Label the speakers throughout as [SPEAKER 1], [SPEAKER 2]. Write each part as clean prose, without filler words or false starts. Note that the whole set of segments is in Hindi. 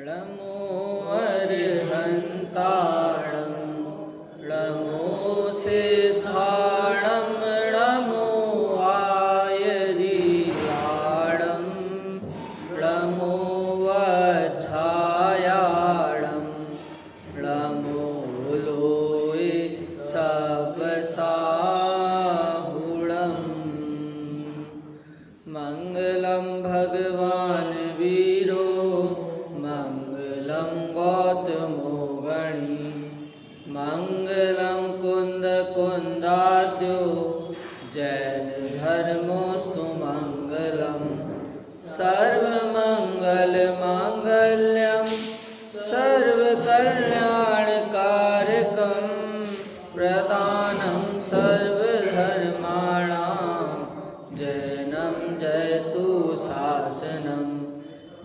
[SPEAKER 1] ळमो अर्हन्ताळं ळमो सिद्धाळं ळमो आयरियाळं ळमो वच्छायाळं ळमो लोये सबसाहुळं मङ्गलं भगवान् वीरो मङ्गलं गौतमो गणी मङ्गलं कुन्दकुन्दाद्यो जैनधर्मोऽस्तु मङ्गलं सर्वमङ्गलमाङ्गल्यं सर्वकल्याणकारकं प्रदानं सर्वधर्माणां जैनं जयतु शासनं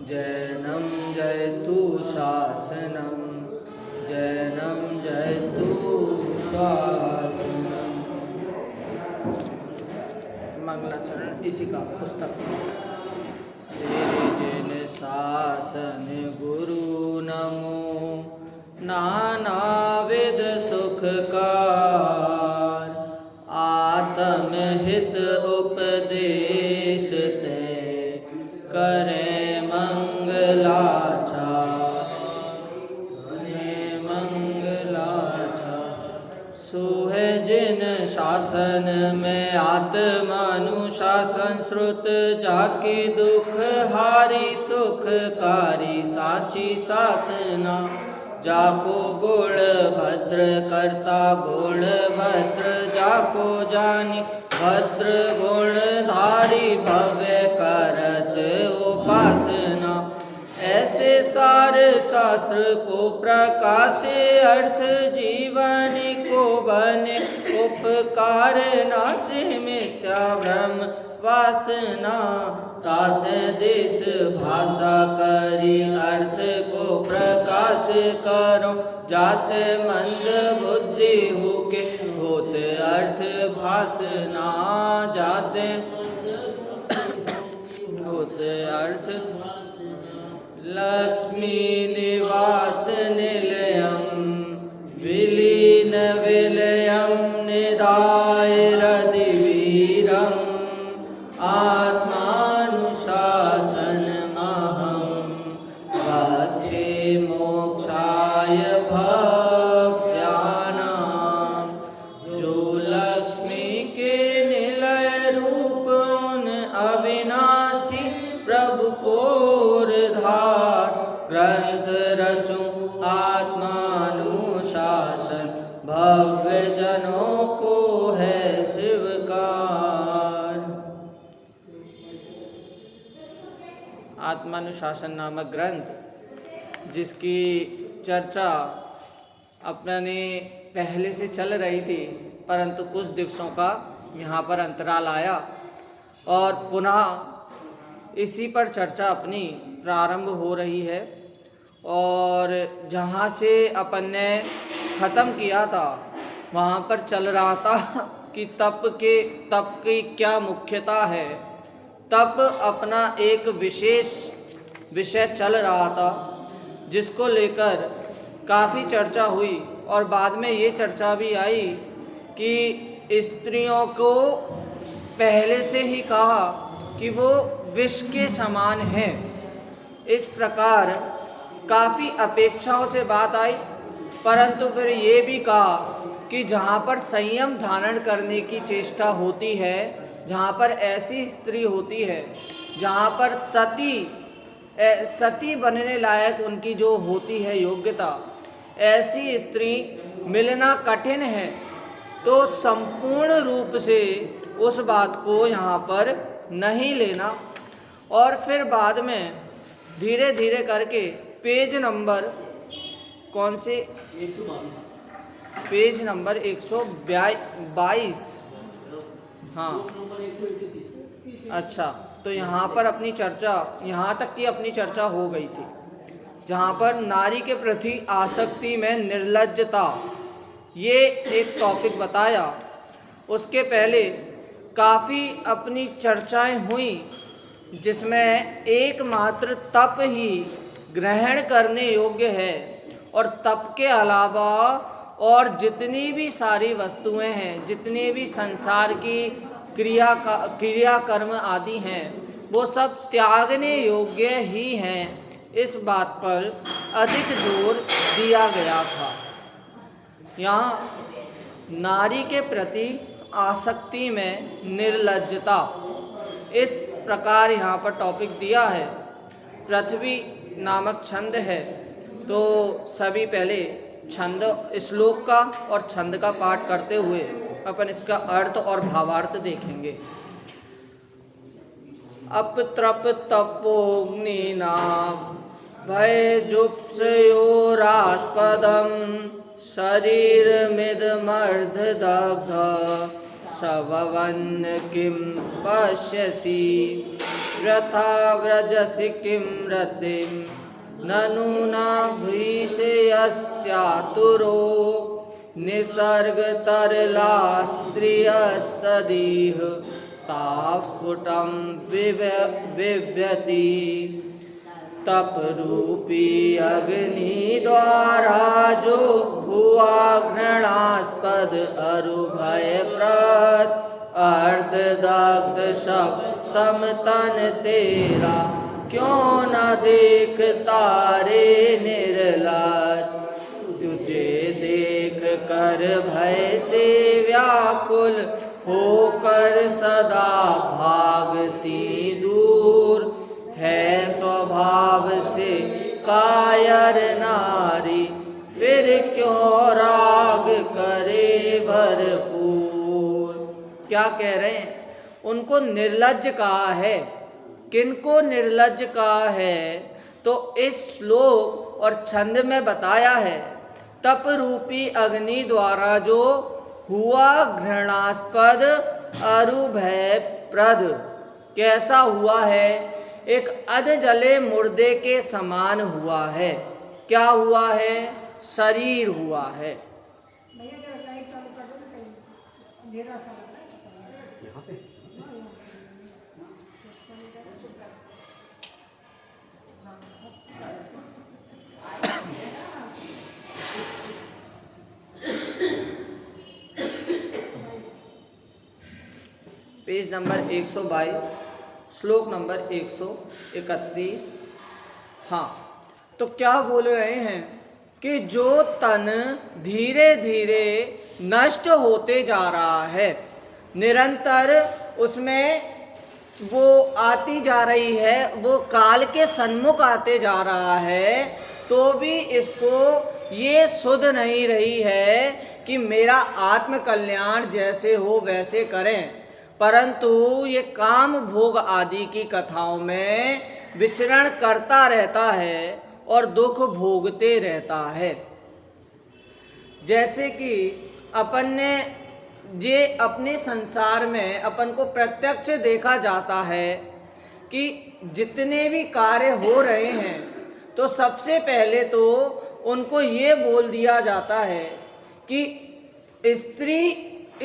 [SPEAKER 1] जैनं जयतु शासनं जैनं जयतु शासनं। मंगलाचरण इसी का पुस्तक। श्रीजिन शासन गुरु नमो नानाविध सुखकार आत्महित उपदेश ते करें मंगलाचार सुहे जिन शासन में आत्मानुशासन श्रुत जाकी दुख हारी सुखकारी साची सासना जाको गुण भद्र करता गुण भद्र जाको जानी भद्र गुण धारी भव्य करत उपासना ऐसे सारे शास्त्र को प्रकाशे अर्थ जीवनी को बने उपकार नाशे मिथ्या भ्रम वासना तात देश भाषा करी अर्थ को प्रकाश करो जात मंद बुद्धि होके होते अर्थ भाषना जाते होते अर्थ लक्ष्मी निवास निलयं विलीन विलयं निधाय रदिवीरम् आत्मानुशासनमहं भक्षे मोक्षाय भव्यानां जो लक्ष्मी के निलय रूप उन अविनाशी प्रभु को ग्रंथ रचूं आत्मानुशासन भव्य जनों को है शिवकार। आत्मानुशासन नामक ग्रंथ जिसकी चर्चा अपने पहले से चल रही थी, परंतु कुछ दिवसों का यहाँ पर अंतराल आया और पुनः इसी पर चर्चा अपनी प्रारंभ हो रही है। और जहाँ से अपन ने ख़त्म किया था वहाँ पर चल रहा था कि तप की क्या मुख्यता है। तप अपना एक विशेष विषय चल रहा था जिसको लेकर काफ़ी चर्चा हुई और बाद में ये चर्चा भी आई कि स्त्रियों को पहले से ही कहा कि वो विष के समान हैं। इस प्रकार काफ़ी अपेक्षाओं से बात आई, परंतु फिर ये भी कहा कि जहाँ पर संयम धारण करने की चेष्टा होती है, जहाँ पर ऐसी स्त्री होती है जहाँ पर सती बनने लायक उनकी जो होती है योग्यता, ऐसी स्त्री मिलना कठिन है। तो संपूर्ण रूप से उस बात को यहाँ पर नहीं लेना। और फिर बाद में धीरे धीरे करके पेज नंबर कौन से 122 पेज नंबर 122 हाँ अच्छा, तो यहाँ पर अपनी चर्चा यहाँ तक की अपनी चर्चा हो गई थी, जहाँ पर नारी के प्रति आसक्ति में निर्लज्जता ये एक टॉपिक बताया। उसके पहले काफ़ी अपनी चर्चाएं हुई जिसमें एकमात्र तप ही ग्रहण करने योग्य है। और तप के अलावा और जितनी भी सारी वस्तुएं हैं, जितने भी संसार की क्रिया कर्म आदि हैं, वो सब त्यागने योग्य ही हैं। इस बात पर अधिक जोर दिया गया था। यहाँ नारी के प्रति आसक्ति में निर्लज्जता, इस प्रकार यहाँ पर टॉपिक दिया है। पृथ्वी नामक छंद है, तो सभी पहले छंद श्लोक का और छंद का पाठ करते हुए अपन इसका अर्थ और भावार्थ देखेंगे। अपत्रप तपोग्निना भय जुप्सयोरास्पदम शरीरमिदमर्ध दग्ध शववन् किं पश्यसि वृथा व्रजसि किं रतिं ननु न भीषयस्यातुरो निसर्गतरला स्त्रियस्तदीह तास्फुटं बिभ्यति तप रूपी अग्नि द्वारा जो हुआ घृणास्पद अरुभयप्रद अर्धदग्ध शव समतन तेरा क्यों न देखता रे निर्लज्ज तुझे देख कर भय से व्याकुल होकर सदा भागती दूर है स्वभाव से कायर नारी फिर क्यों राग करे भरपूर। क्या कह रहे हैं? उनको निर्लज्ज कहा है। किनको निर्लज्ज कहा है? तो इस श्लोक और छंद में बताया है। तप रूपी अग्नि द्वारा जो हुआ घृणास्पद अरुभयप्रद, कैसा हुआ है? एक अध जले मुर्दे के समान हुआ है। क्या हुआ है? शरीर हुआ है। पेज नंबर 122, श्लोक नंबर 131। हाँ, तो क्या बोल रहे हैं कि जो तन धीरे धीरे नष्ट होते जा रहा है, निरंतर उसमें वो आती जा रही है, वो काल के सन्मुख आते जा रहा है, तो भी इसको ये सुध नहीं रही है कि मेरा आत्म कल्याण जैसे हो वैसे करें, परंतु ये काम भोग आदि की कथाओं में विचरण करता रहता है और दुख भोगते रहता है। जैसे कि अपन ने जे अपने संसार में अपन को प्रत्यक्ष देखा जाता है कि जितने भी कार्य हो रहे हैं, तो सबसे पहले तो उनको ये बोल दिया जाता है कि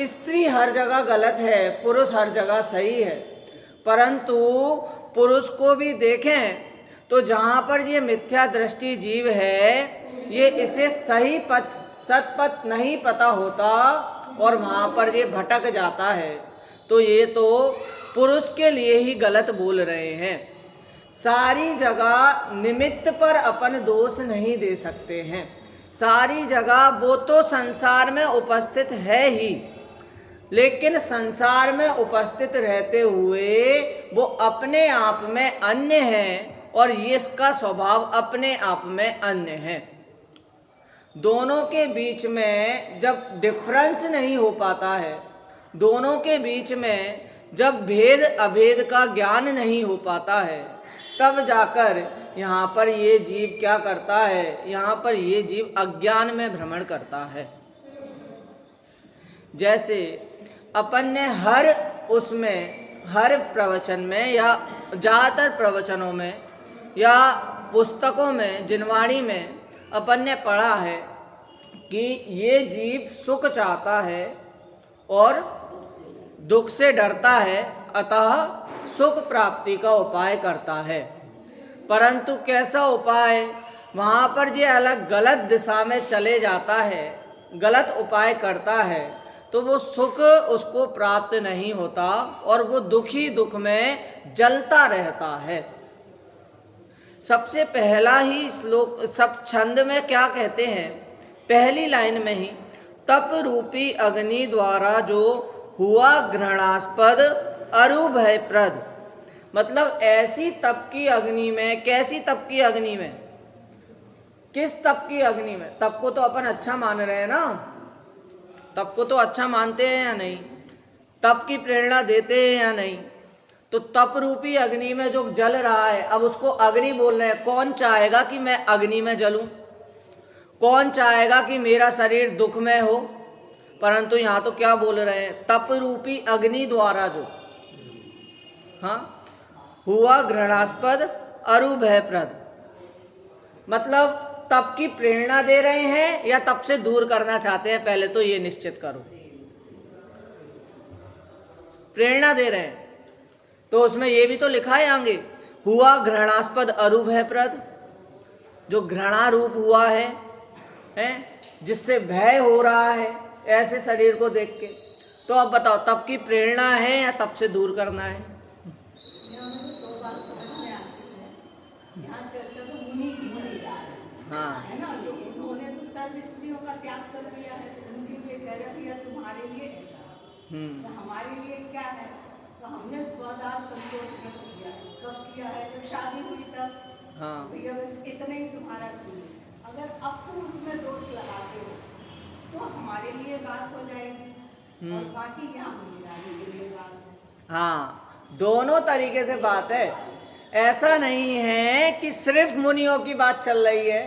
[SPEAKER 1] स्त्री हर जगह गलत है, पुरुष हर जगह सही है। परंतु पुरुष को भी देखें तो जहाँ पर ये मिथ्या दृष्टि जीव है, ये इसे सही पथ सतपथ नहीं पता होता और वहाँ पर ये भटक जाता है, तो ये तो पुरुष के लिए ही गलत बोल रहे हैं। सारी जगह निमित्त पर अपन दोष नहीं दे सकते हैं। सारी जगह वो तो संसार में उपस्थित है ही, लेकिन संसार में उपस्थित रहते हुए वो अपने आप में अन्य है और इसका स्वभाव अपने आप में अन्य है। दोनों के बीच में जब डिफरेंस नहीं हो पाता है, दोनों के बीच में जब भेद अभेद का ज्ञान नहीं हो पाता है, तब जाकर यहाँ पर ये जीव क्या करता है? यहाँ पर ये जीव अज्ञान में भ्रमण करता है। जैसे अपन ने हर प्रवचन में या ज़्यादातर प्रवचनों में या पुस्तकों में, जिनवाणी में अपन ने पढ़ा है कि ये जीव सुख चाहता है और दुख से डरता है, अतः सुख प्राप्ति का उपाय करता है। परंतु कैसा उपाय, वहाँ पर ये अलग गलत दिशा में चले जाता है, गलत उपाय करता है, तो वो सुख उसको प्राप्त नहीं होता और वो दुखी दुख में जलता रहता है। सबसे पहला ही श्लोक सब छंद में क्या कहते हैं, पहली लाइन में ही, तप रूपी अग्नि द्वारा जो हुआ घृणास्पद अरु भयप्रद। मतलब ऐसी तप की अग्नि में, कैसी तप की अग्नि में, किस तप की अग्नि में, तप को तो अपन अच्छा मान रहे हैं ना, तप को तो अच्छा मानते हैं या नहीं, तप की प्रेरणा देते हैं या नहीं, तो तप रूपी अग्नि में जो जल रहा है, अब उसको अग्नि बोल रहे हैं। कौन चाहेगा कि मैं अग्नि में जलूं, कौन चाहेगा कि मेरा शरीर दुख में हो, परंतु यहां तो क्या बोल रहे हैं, तप रूपी अग्नि द्वारा जो, हाँ, हुआ घृणास्पद अरु भयप्रद। मतलब तप की प्रेरणा दे रहे हैं या तप से दूर करना चाहते हैं, पहले तो ये निश्चित करो। प्रेरणा दे रहे हैं तो उसमें ये भी तो लिखा है आगे, हुआ घृणास्पद अरु भयप्रद, जो घृणा रूप हुआ है, जिससे भय हो रहा है ऐसे शरीर को देख के। तो अब बताओ, तप की प्रेरणा है या तप से दूर करना है? हाँ,
[SPEAKER 2] है ना, उन्होंने तो सर्व स्त्रियों का त्याग कर दिया है, उनके लिए कह रहे हैं तुम्हारे लिए ऐसा, तो हमारे लिए क्या है, तो हमने स्वदार संतोष व्रत किया है। कब किया है? जब शादी हुई तब।
[SPEAKER 1] हाँ,
[SPEAKER 2] भैया बस इतना ही तुम्हारा सीन है। अगर अब तुम उसमें दोष लगाते हो तो हमारे लिए बात हो जाएगी और बाकी यहाँ मुनिराज के लिए बात है।
[SPEAKER 1] हाँ, दोनों तरीके से बात है। ऐसा नहीं है कि सिर्फ मुनियों की बात चल रही है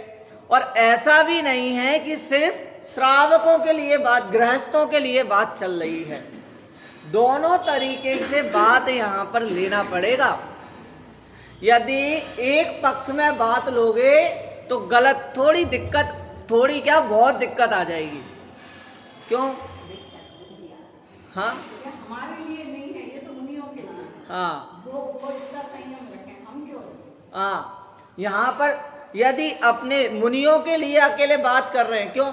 [SPEAKER 1] और ऐसा भी नहीं है कि सिर्फ श्रावकों के लिए बात, गृहस्थों के लिए बात चल रही है। दोनों तरीके से बात यहाँ पर लेना पड़ेगा। यदि एक पक्ष में बात लोगे तो गलत, थोड़ी दिक्कत, थोड़ी क्या बहुत दिक्कत आ जाएगी। क्यों? हाँ,
[SPEAKER 2] ये हमारे लिए नहीं है, ये तो मुनियों के लिए है।
[SPEAKER 1] हाँ,
[SPEAKER 2] वो इतना संयम रखें, हम क्यों रखें?
[SPEAKER 1] हाँ, यहाँ पर यदि अपने मुनियों के लिए अकेले बात कर रहे हैं, क्यों?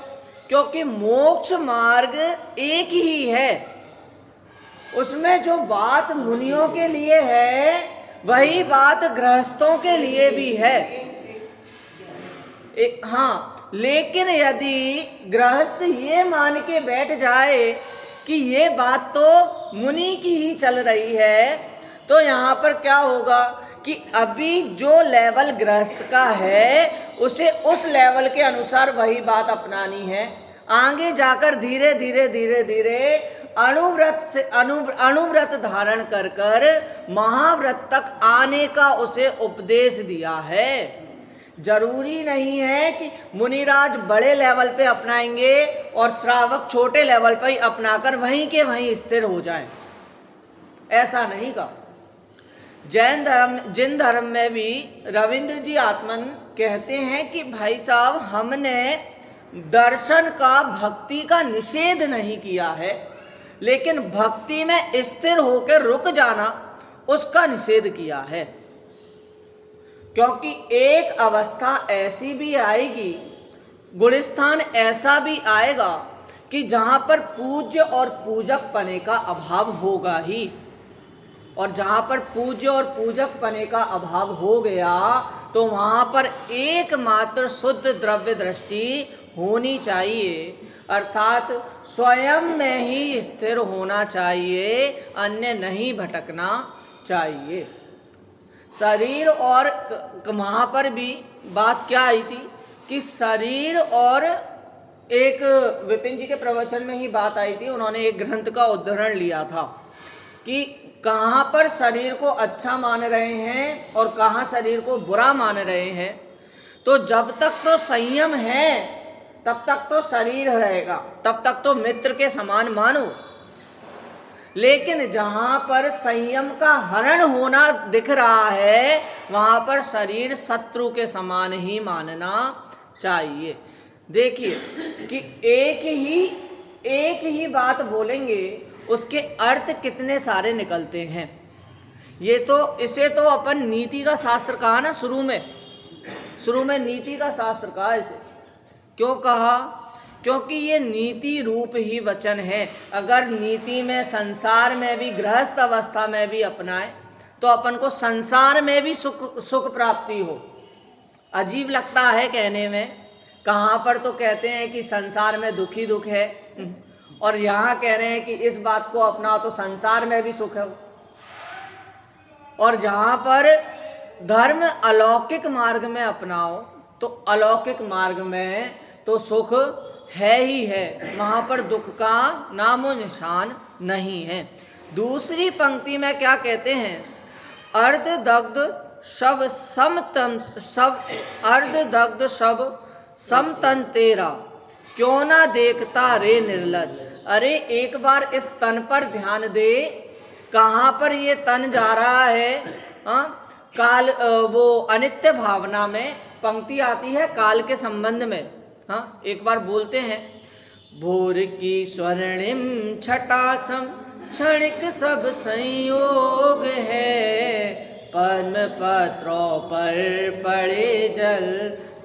[SPEAKER 1] क्योंकि मोक्ष मार्ग एक ही है, उसमें जो बात मुनियों के लिए है वही बात गृहस्थों के लिए भी है। हाँ, लेकिन यदि गृहस्थ ये मान के बैठ जाए कि ये बात तो मुनि की ही चल रही है, तो यहाँ पर क्या होगा कि अभी जो लेवल गृहस्थ का है उसे उस लेवल के अनुसार वही बात अपनानी है। आगे जाकर धीरे धीरे धीरे धीरे अणुव्रत से अणुव्रत धारण कर कर महाव्रत तक आने का उसे उपदेश दिया है। जरूरी नहीं है कि मुनिराज बड़े लेवल पे अपनाएंगे और श्रावक छोटे लेवल पर ही अपनाकर वहीं के वहीं स्थिर हो जाएं, ऐसा नहीं कहा। जैन धर्म, जिन धर्म में भी रविंद्र जी आत्मन कहते हैं कि भाई साहब, हमने दर्शन का, भक्ति का निषेध नहीं किया है, लेकिन भक्ति में स्थिर होकर रुक जाना उसका निषेध किया है। क्योंकि एक अवस्था ऐसी भी आएगी, गुणस्थान ऐसा भी आएगा कि जहाँ पर पूज्य और पूजक पने का अभाव होगा ही, और जहाँ पर पूज्य और पूजक पने का अभाव हो गया तो वहाँ पर एकमात्र शुद्ध द्रव्य दृष्टि होनी चाहिए, अर्थात स्वयं में ही स्थिर होना चाहिए, अन्य नहीं भटकना चाहिए। शरीर और वहाँ पर भी बात क्या आई थी कि शरीर और एक विपिन जी के प्रवचन में ही बात आई थी, उन्होंने एक ग्रंथ का उदाहरण लिया था कि कहाँ पर शरीर को अच्छा मान रहे हैं और कहाँ शरीर को बुरा मान रहे हैं। तो जब तक तो संयम है तब तक तो शरीर रहेगा, तब तक तो मित्र के समान मानो, लेकिन जहाँ पर संयम का हरण होना दिख रहा है वहाँ पर शरीर शत्रु के समान ही मानना चाहिए। देखिए कि एक ही बात बोलेंगे उसके अर्थ कितने सारे निकलते हैं। ये तो इसे तो अपन नीति का शास्त्र कहा ना, शुरू में नीति का शास्त्र कहा इसे। क्यों कहा? क्योंकि ये नीति रूप ही वचन है। अगर नीति में संसार में भी, गृहस्थ अवस्था में भी अपनाए तो अपन को संसार में भी सुख प्राप्ति हो। अजीब लगता है कहने में, कहाँ पर तो कहते हैं कि संसार में दुख ही दुख है, और यहाँ कह रहे हैं कि इस बात को अपनाओ तो संसार में भी सुख है। और जहाँ पर धर्म अलौकिक मार्ग में अपनाओ तो अलौकिक मार्ग में तो सुख है ही है, वहाँ पर दुख का नामो निशान नहीं है। दूसरी पंक्ति में क्या कहते हैं? अर्धदग्ध शव समतन तेरा, क्यों ना देखता रे निर्लज। अरे एक बार इस तन पर ध्यान दे, कहाँ पर ये तन जा रहा है? काल, वो अनित्य भावना में पंक्ति आती है काल के संबंध में। एक बार बोलते हैं, भोर की स्वर्णिम छटासम क्षणिक सब संयोग है, पद्म पत्रों पर पड़े जल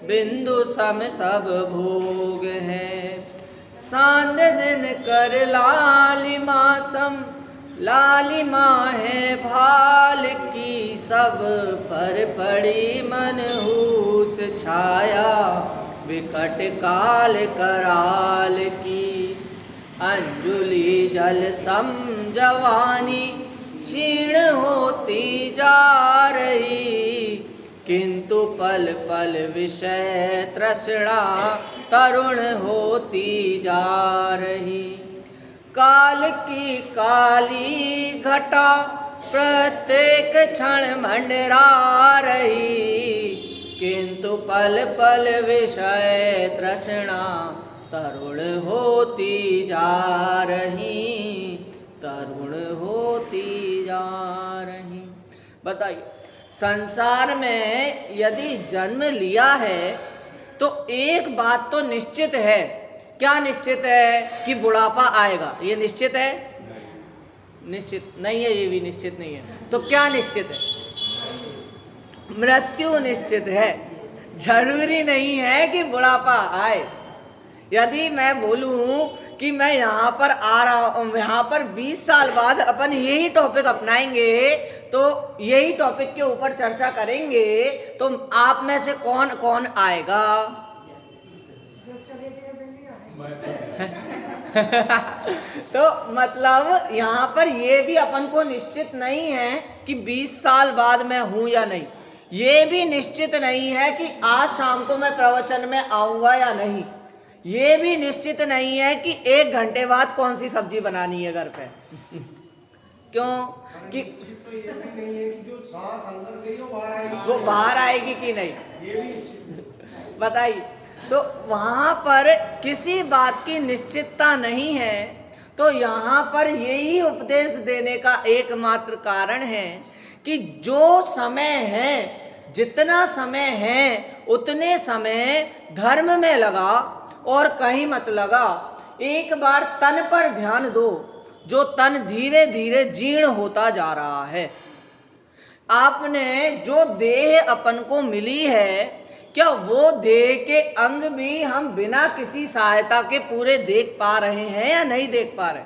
[SPEAKER 1] बिंदु सम सब भोग है। सांद दिन कर लालिमा सम, लालिमा है भाल की, सब पर पड़ी मनहूस छाया विकट काल कराल की। अंजुलि जल सम जवानी क्षीण होती जा रही, किंतु पल पल विषय तृष्णा तरुण होती जा रही। काल की काली घटा प्रत्येक क्षण मंडरा रही, किंतु पल पल विषय तृष्णा तरुण होती जा रही, तरुण होती जा रही। बताइए, संसार में यदि जन्म लिया है तो एक बात तो निश्चित है। क्या निश्चित है? कि बुढ़ापा आएगा। ये निश्चित है? निश्चित नहीं है। ये भी निश्चित नहीं है। तो क्या निश्चित है? मृत्यु निश्चित है। जरूरी नहीं है कि बुढ़ापा आए। यदि मैं बोलूं कि मैं यहाँ पर आ रहा हूँ, यहाँ पर 20 साल बाद अपन यही टॉपिक अपनाएंगे, तो यही टॉपिक के ऊपर चर्चा करेंगे, तो आप में से कौन कौन आएगा? तो मतलब यहाँ पर ये भी अपन को निश्चित नहीं है कि 20 साल बाद मैं हूँ या नहीं। ये भी निश्चित नहीं है कि आज शाम को मैं प्रवचन में आऊँगा या नहीं। ये भी निश्चित नहीं है कि 1 घंटे बाद कौन सी सब्जी बनानी है घर पे। क्यों? कि
[SPEAKER 3] तो ये भी नहीं है कि जो सांस अंदर गई
[SPEAKER 1] वो बाहर आएगी कि नहीं,
[SPEAKER 3] ये भी
[SPEAKER 1] बताइए। तो वहाँ पर किसी बात की निश्चितता नहीं है। तो यहाँ पर यही उपदेश देने का एकमात्र कारण है कि जो समय है, जितना समय है उतने समय धर्म में लगा और कहीं मत लगा। एक बार तन पर ध्यान दो, जो तन धीरे धीरे जीर्ण होता जा रहा है। आपने जो देह अपन को मिली है, क्या वो देह के अंग भी हम बिना किसी सहायता के पूरे देख पा रहे हैं या नहीं देख पा रहे?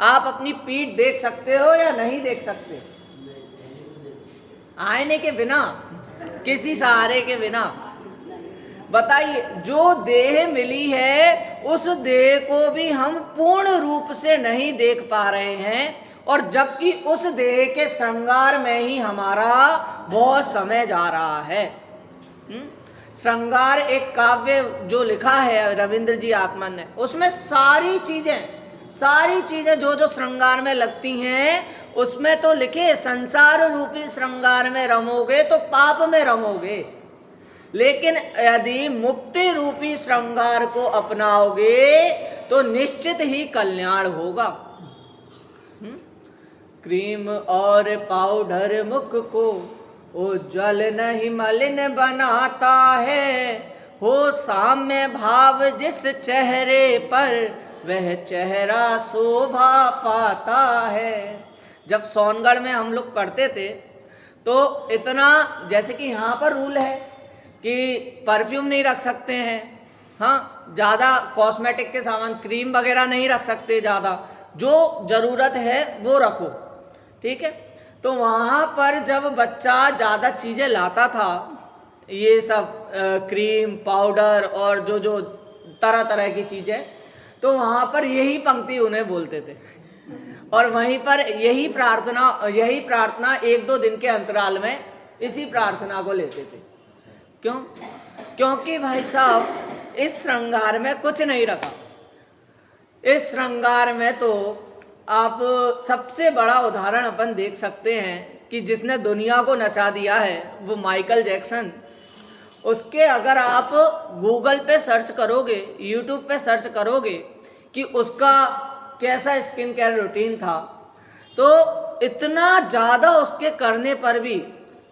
[SPEAKER 1] आप अपनी पीठ देख सकते हो या नहीं देख सकते? आईने के बिना, किसी सहारे के बिना। बताइए, जो देह मिली है उस देह को भी हम पूर्ण रूप से नहीं देख पा रहे हैं, और जबकि उस देह के श्रृंगार में ही हमारा बहुत समय जा रहा है। श्रृंगार एक काव्य जो लिखा है रविंद्र जी आत्मन ने, उसमें सारी चीजें जो जो श्रृंगार में लगती हैं उसमें तो लिखे, संसार रूपी श्रृंगार में रमोगे तो पाप में रमोगे, लेकिन यदि मुक्ति रूपी श्रृंगार को अपनाओगे तो निश्चित ही कल्याण होगा। क्रीम और पाउडर मुख को उज्ज्वल नहीं मलिन बनाता है, हो साम्य भाव जिस चेहरे पर वह चेहरा शोभा पाता है। जब सोनगढ़ में हम लोग पढ़ते थे तो इतना, जैसे कि यहाँ पर रूल है कि परफ्यूम नहीं रख सकते हैं, हाँ, ज़्यादा कॉस्मेटिक के सामान, क्रीम वगैरह नहीं रख सकते, ज़्यादा जो ज़रूरत है वो रखो, ठीक है। तो वहाँ पर जब बच्चा ज़्यादा चीज़ें लाता था, ये सब क्रीम पाउडर और जो जो तरह तरह की चीज़ें, तो वहाँ पर यही पंक्ति उन्हें बोलते थे और वहीं पर यही प्रार्थना 1-2 दिन के अंतराल में इसी प्रार्थना को लेते थे। क्यों? क्योंकि भाई साहब इस श्रृंगार में कुछ नहीं रखा। इस श्रृंगार में तो आप सबसे बड़ा उदाहरण अपन देख सकते हैं कि जिसने दुनिया को नचा दिया है वो माइकल जैक्सन। उसके अगर आप गूगल पे सर्च करोगे, यूट्यूब पे सर्च करोगे कि उसका कैसा स्किन केयर रूटीन था, तो इतना ज़्यादा उसके करने पर भी,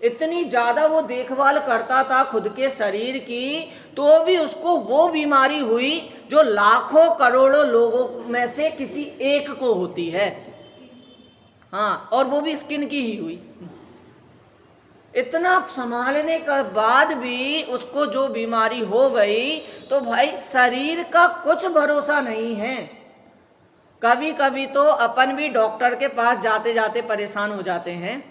[SPEAKER 1] इतनी ज़्यादा वो देखभाल करता था खुद के शरीर की, तो भी उसको वो बीमारी हुई जो लाखों करोड़ों लोगों में से किसी एक को होती है, हाँ, और वो भी स्किन की ही हुई। इतना संभालने के बाद भी उसको जो बीमारी हो गई, तो भाई शरीर का कुछ भरोसा नहीं है। कभी कभी तो अपन भी डॉक्टर के पास जाते जाते परेशान हो जाते हैं,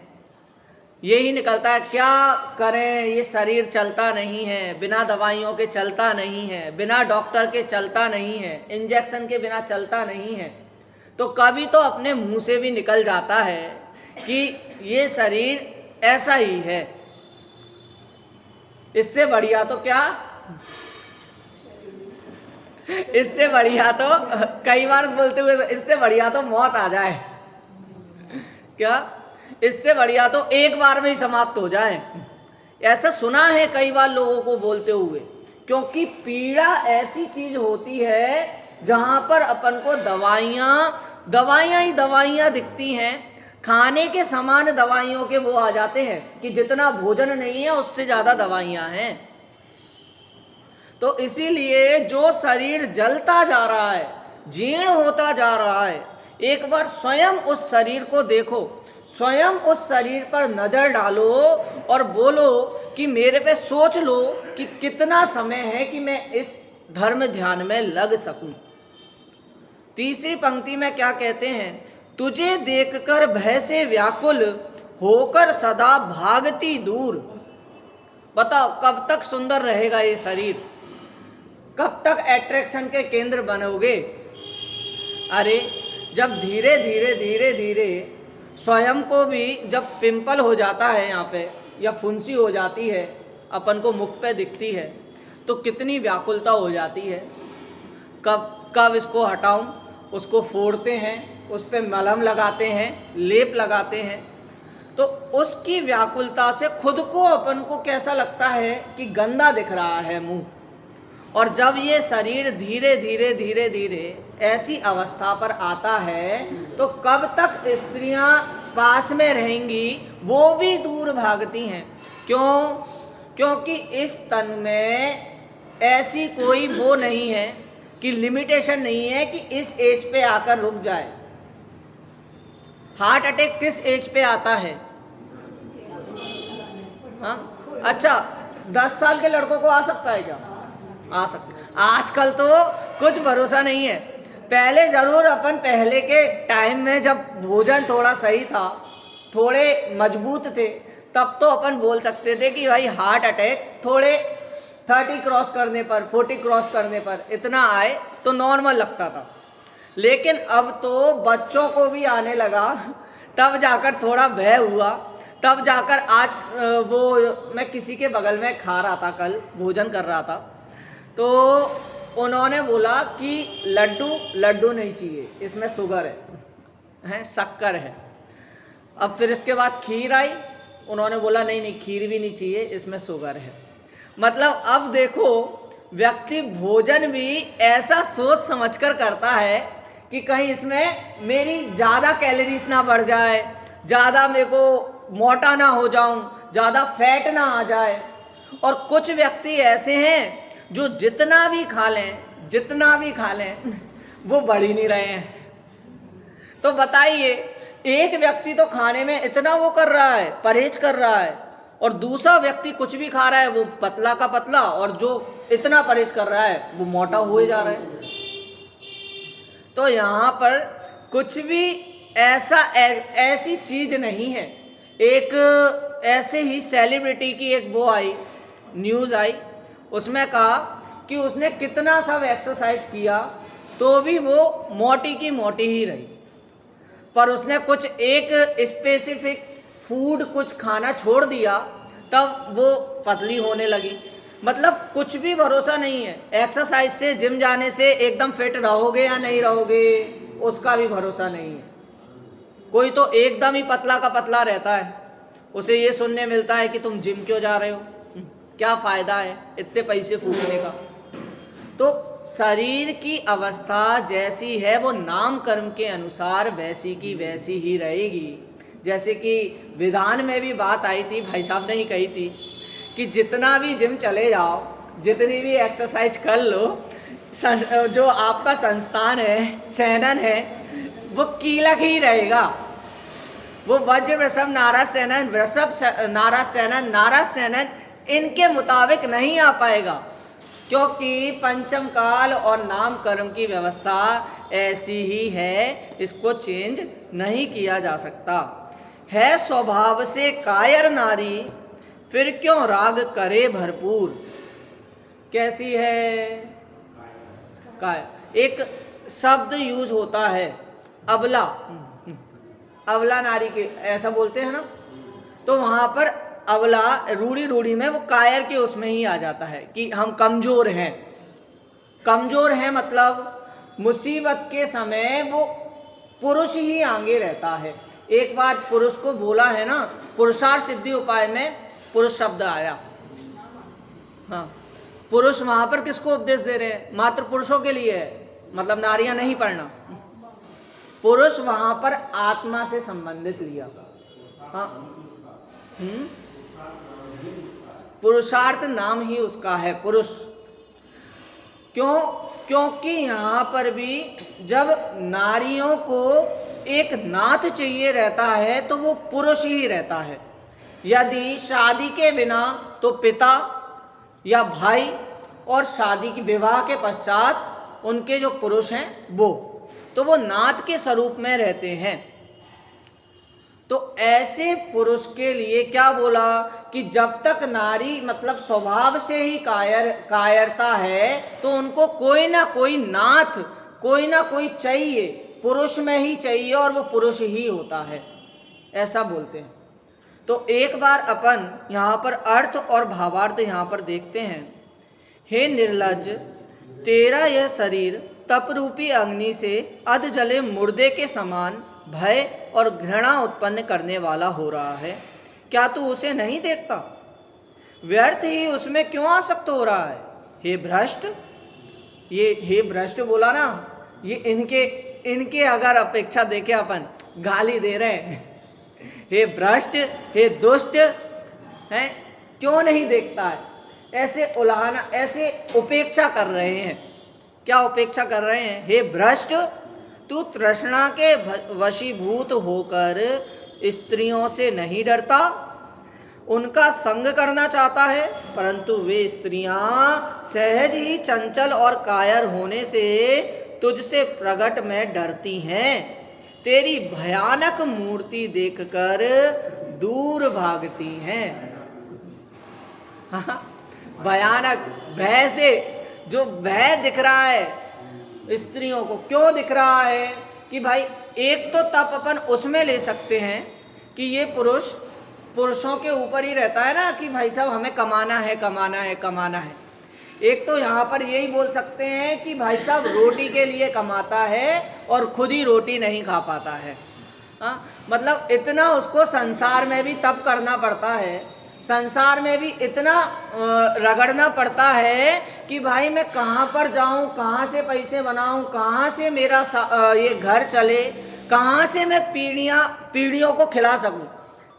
[SPEAKER 1] यही निकलता है क्या करें, ये शरीर चलता नहीं है, बिना दवाइयों के चलता नहीं है, बिना डॉक्टर के चलता नहीं है, इंजेक्शन के बिना चलता नहीं है। तो कभी तो अपने मुंह से भी निकल जाता है कि ये शरीर ऐसा ही है, इससे बढ़िया तो क्या, इससे बढ़िया तो कई बार बोलते हुए इससे बढ़िया तो मौत आ जाए, क्या इससे बढ़िया तो एक बार में ही समाप्त हो जाए। ऐसा सुना है कई बार लोगों को बोलते हुए, क्योंकि पीड़ा ऐसी चीज होती है जहां पर अपन को दवाइयां ही दवाइयां दिखती हैं, खाने के समान दवाइयों के वो आ जाते हैं कि जितना भोजन नहीं है उससे ज़्यादा दवाइयाँ हैं। तो इसीलिए जो शरीर जलता जा रहा है, जीर्ण होता जा रहा है, एक बार स्वयं उस शरीर को देखो, स्वयं उस शरीर पर नज़र डालो और बोलो कि मेरे पे सोच लो कि कितना समय है कि मैं इस धर्म ध्यान में लग सकूं। तीसरी पंक्ति में क्या कहते हैं, तुझे देखकर भय से व्याकुल होकर सदा भागती दूर। बताओ कब तक सुंदर रहेगा ये शरीर, कब तक अट्रैक्शन के केंद्र बनोगे। अरे जब धीरे धीरे धीरे धीरे स्वयं को भी जब पिंपल हो जाता है यहाँ पे या फुंसी हो जाती है, अपन को मुख पे दिखती है, तो कितनी व्याकुलता हो जाती है, कब इसको हटाऊं, उसको फोड़ते हैं, उस पर मलहम लगाते हैं, लेप लगाते हैं, तो उसकी व्याकुलता से खुद को अपन को कैसा लगता है कि गंदा दिख रहा है मुंह। और जब ये शरीर धीरे धीरे धीरे धीरे ऐसी अवस्था पर आता है, तो कब तक स्त्रियां पास में रहेंगी, वो भी दूर भागती हैं। क्यों? क्योंकि इस तन में ऐसी कोई वो नहीं है कि लिमिटेशन नहीं है कि इस एज पे आकर रुक जाए। हार्ट अटैक किस एज पे आता है? हाँ अच्छा, 10 साल के लड़कों को आ सकता है क्या? आ सकता। आजकल तो कुछ भरोसा नहीं है। पहले जरूर अपन पहले के टाइम में जब भोजन थोड़ा सही था, थोड़े मजबूत थे, तब तो अपन बोल सकते थे कि भाई हार्ट अटैक थोड़े 30 क्रॉस करने पर, 40 क्रॉस करने पर इतना आए तो नॉर्मल लगता था। लेकिन अब तो बच्चों को भी आने लगा, तब जाकर थोड़ा भय हुआ, तब जाकर आज वो मैं किसी के बगल में खा रहा था, कल भोजन कर रहा था, तो उन्होंने बोला कि लड्डू नहीं चाहिए, इसमें शुगर है, शक्कर है। अब फिर इसके बाद खीर आई, उन्होंने बोला नहीं खीर भी नहीं चाहिए, इसमें शुगर है। मतलब अब देखो व्यक्ति भोजन भी ऐसा सोच समझकर करता है कि कहीं इसमें मेरी ज़्यादा कैलोरीज ना बढ़ जाए, ज़्यादा मेरे को मोटा ना हो जाऊं, ज़्यादा फैट ना आ जाए। और कुछ व्यक्ति ऐसे हैं जो जितना भी खा लें वो बढ़ ही नहीं रहे हैं। तो बताइए एक व्यक्ति तो खाने में इतना वो कर रहा है, परहेज कर रहा है, और दूसरा व्यक्ति कुछ भी खा रहा है, वो पतला का पतला, और जो इतना परहेज कर रहा है वो मोटा हुए जा रहा है। तो यहाँ पर कुछ भी ऐसी चीज नहीं है। एक ऐसे ही सेलिब्रिटी की एक वो आई, न्यूज़ आई, उसमें कहा कि उसने कितना सब एक्सरसाइज किया तो भी वो मोटी की मोटी ही रही, पर उसने कुछ एक स्पेसिफिक फूड कुछ खाना छोड़ दिया तब वो पतली होने लगी। मतलब कुछ भी भरोसा नहीं है। एक्सरसाइज से, जिम जाने से एकदम फिट रहोगे या नहीं रहोगे उसका भी भरोसा नहीं है। कोई तो एकदम ही पतला का पतला रहता है, उसे ये सुनने मिलता है कि तुम जिम क्यों जा रहे हो, क्या फ़ायदा है इतने पैसे फूकने का। तो शरीर की अवस्था जैसी है वो नाम कर्म के अनुसार वैसी की वैसी ही रहेगी। जैसे कि विधान में भी बात आई थी, भाई साहब ने ही कही थी कि जितना भी जिम चले जाओ, जितनी भी एक्सरसाइज कर लो, जो आपका संस्थान है, सेनन है, वो कीलक ही रहेगा। वो वज्र वृषभ नाराज सेनन, वृषभ नाराज सेनन, नाराज सेनन इनके मुताबिक नहीं आ पाएगा, क्योंकि पंचम काल और नाम कर्म की व्यवस्था ऐसी ही है, इसको चेंज नहीं किया जा सकता। है स्वभाव से कायर नारी, फिर क्यों राग करे भरपूर। कैसी है कायर? एक शब्द यूज होता है अबला, अबला नारी के ऐसा बोलते हैं ना, तो वहां पर अबला रूढ़ी में वो कायर के उसमें ही आ जाता है कि हम कमजोर हैं। कमजोर हैं मतलब मुसीबत के समय वो पुरुष ही आगे रहता है। एक बार पुरुष को बोला है ना, पुरुषार्थ सिद्धि उपाय में पुरुष शब्द आया। हाँ, पुरुष वहां पर किसको उपदेश दे रहे हैं? मात्र पुरुषों के लिए है, मतलब नारियां नहीं पढ़ना। पुरुष वहां पर आत्मा से संबंधित लिया। हाँ, पुरुषार्थ नाम ही उसका है पुरुष। क्यों? क्योंकि यहाँ पर भी जब नारियों को एक नाथ चाहिए रहता है तो वो पुरुष ही रहता है। यदि शादी के बिना तो पिता या भाई, और शादी की विवाह के पश्चात उनके जो पुरुष हैं वो नाथ के स्वरूप में रहते हैं। तो ऐसे पुरुष के लिए क्या बोला कि जब तक नारी मतलब स्वभाव से ही कायरता है तो उनको कोई ना कोई नाथ, कोई ना कोई चाहिए, पुरुष में ही चाहिए, और वो पुरुष ही होता है, ऐसा बोलते हैं। तो एक बार अपन यहाँ पर अर्थ और भावार्थ यहाँ पर देखते हैं। हे निर्लज्ज, तेरा यह शरीर तप रूपी अग्नि से अध जले मुर्दे के समान भय और घृणा उत्पन्न करने वाला हो रहा है। क्या तू उसे नहीं देखता? व्यर्थ ही उसमें क्यों आसक्त हो रहा है? हे भ्रष्ट, ये हे भ्रष्ट बोला ना, ये इनके अगर अपेक्षा देखे अपन गाली दे रहे हैं। हे भ्रष्ट, हे दुष्ट, हैं, क्यों नहीं देखता है? ऐसे उलाहना, ऐसे उपेक्षा कर रहे हैं। क्या उपेक्षा कर रहे हैं? हे भ्रष्ट, तू तृष्णा के वशीभूत होकर स्त्रियों से नहीं डरता, उनका संग करना चाहता है, परंतु वे स्त्रियां सहज ही चंचल और कायर होने से तुझसे प्रगट में डरती हैं। तेरी भयानक मूर्ति देखकर दूर भागती हैं। भयानक भय से, जो भय दिख रहा है स्त्रियों को, क्यों दिख रहा है कि भाई एक तो तप अपन उसमें ले सकते हैं कि ये पुरुषों के ऊपर ही रहता है ना कि भाई साहब हमें कमाना है, कमाना है, कमाना है। एक तो यहाँ पर यही बोल सकते हैं कि भाई साहब रोटी के लिए कमाता है और खुद ही रोटी नहीं खा पाता है। मतलब इतना उसको संसार में भी तप करना पड़ता है, संसार में भी इतना रगड़ना पड़ता है कि भाई मैं कहाँ पर जाऊँ, कहाँ से पैसे बनाऊँ, कहाँ से मेरा ये घर चले, कहाँ से मैं पीढ़ियों को खिला सकूँ।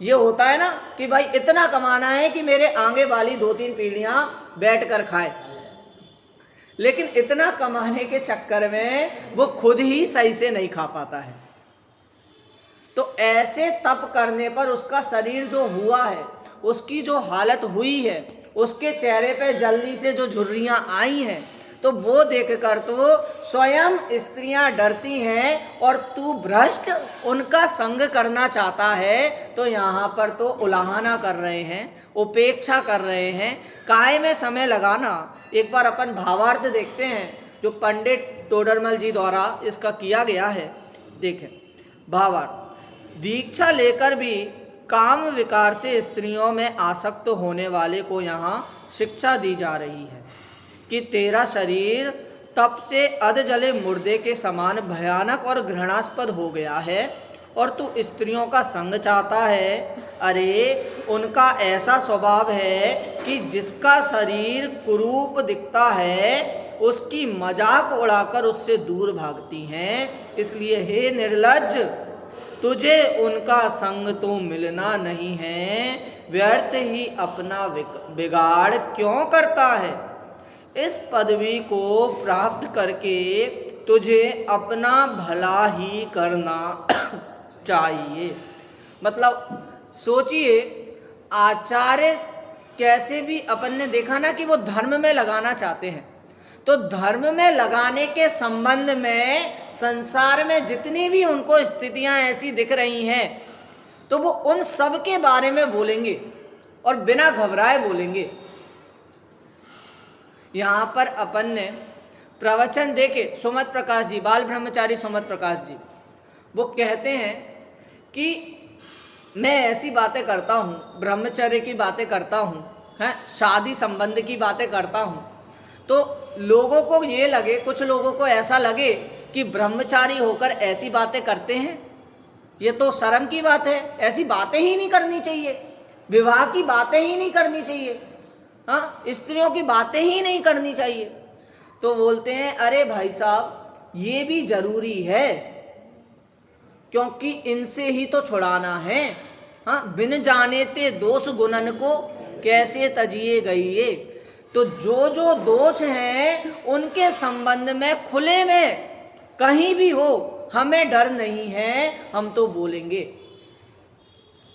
[SPEAKER 1] ये होता है ना कि भाई इतना कमाना है कि मेरे आगे वाली 2-3 पीढ़ियाँ बैठ कर खाए, लेकिन इतना कमाने के चक्कर में वो खुद ही सही से नहीं खा पाता है। तो ऐसे तप करने पर उसका शरीर जो हुआ है, उसकी जो हालत हुई है, उसके चेहरे पे जल्दी से जो झुर्रियां आई हैं, तो वो देखकर तो स्वयं स्त्रियां डरती हैं और तू भ्रष्ट उनका संग करना चाहता है। तो यहाँ पर तो उलाहना कर रहे हैं, उपेक्षा कर रहे हैं, काय में समय लगाना। एक बार अपन भावार्थ देखते हैं जो पंडित टोडरमल जी द्वारा इसका किया गया है। देखें भावार्थ, दीक्षा लेकर भी काम विकार से स्त्रियों में आसक्त होने वाले को यहाँ शिक्षा दी जा रही है कि तेरा शरीर तप से अध जले मुर्दे के समान भयानक और घृणास्पद हो गया है और तू स्त्रियों का संग चाहता है। अरे उनका ऐसा स्वभाव है कि जिसका शरीर कुरूप दिखता है उसकी मजाक उड़ाकर उससे दूर भागती हैं। इसलिए हे निर्लज्ज, तुझे उनका संग तो मिलना नहीं है, व्यर्थ ही अपना बिगाड़ क्यों करता है। इस पदवी को प्राप्त करके तुझे अपना भला ही करना चाहिए। मतलब सोचिए, आचार्य कैसे भी अपन ने देखा ना कि वो धर्म में लगाना चाहते हैं, तो धर्म में लगाने के संबंध में संसार में जितनी भी उनको स्थितियां ऐसी दिख रही हैं तो वो उन सब के बारे में बोलेंगे और बिना घबराए बोलेंगे। यहाँ पर अपन ने प्रवचन देखे, सुमत प्रकाश जी, बाल ब्रह्मचारी सुमत प्रकाश जी, वो कहते हैं कि मैं ऐसी बातें करता हूँ, ब्रह्मचर्य की बातें करता हूँ, हैं, शादी संबंध की बातें करता हूँ, तो लोगों को ये लगे, कुछ लोगों को ऐसा लगे कि ब्रह्मचारी होकर ऐसी बातें करते हैं, ये तो शर्म की बात है, ऐसी बातें ही नहीं करनी चाहिए, विवाह की बातें ही नहीं करनी चाहिए, हाँ, स्त्रियों की बातें ही नहीं करनी चाहिए। तो बोलते हैं अरे भाई साहब, ये भी जरूरी है क्योंकि इनसे ही तो छुड़ाना है। हाँ, बिन जाने ते दोष गुणन को कैसे तजिए गई। तो जो जो दोष हैं उनके संबंध में खुले में कहीं भी हो, हमें डर नहीं है, हम तो बोलेंगे।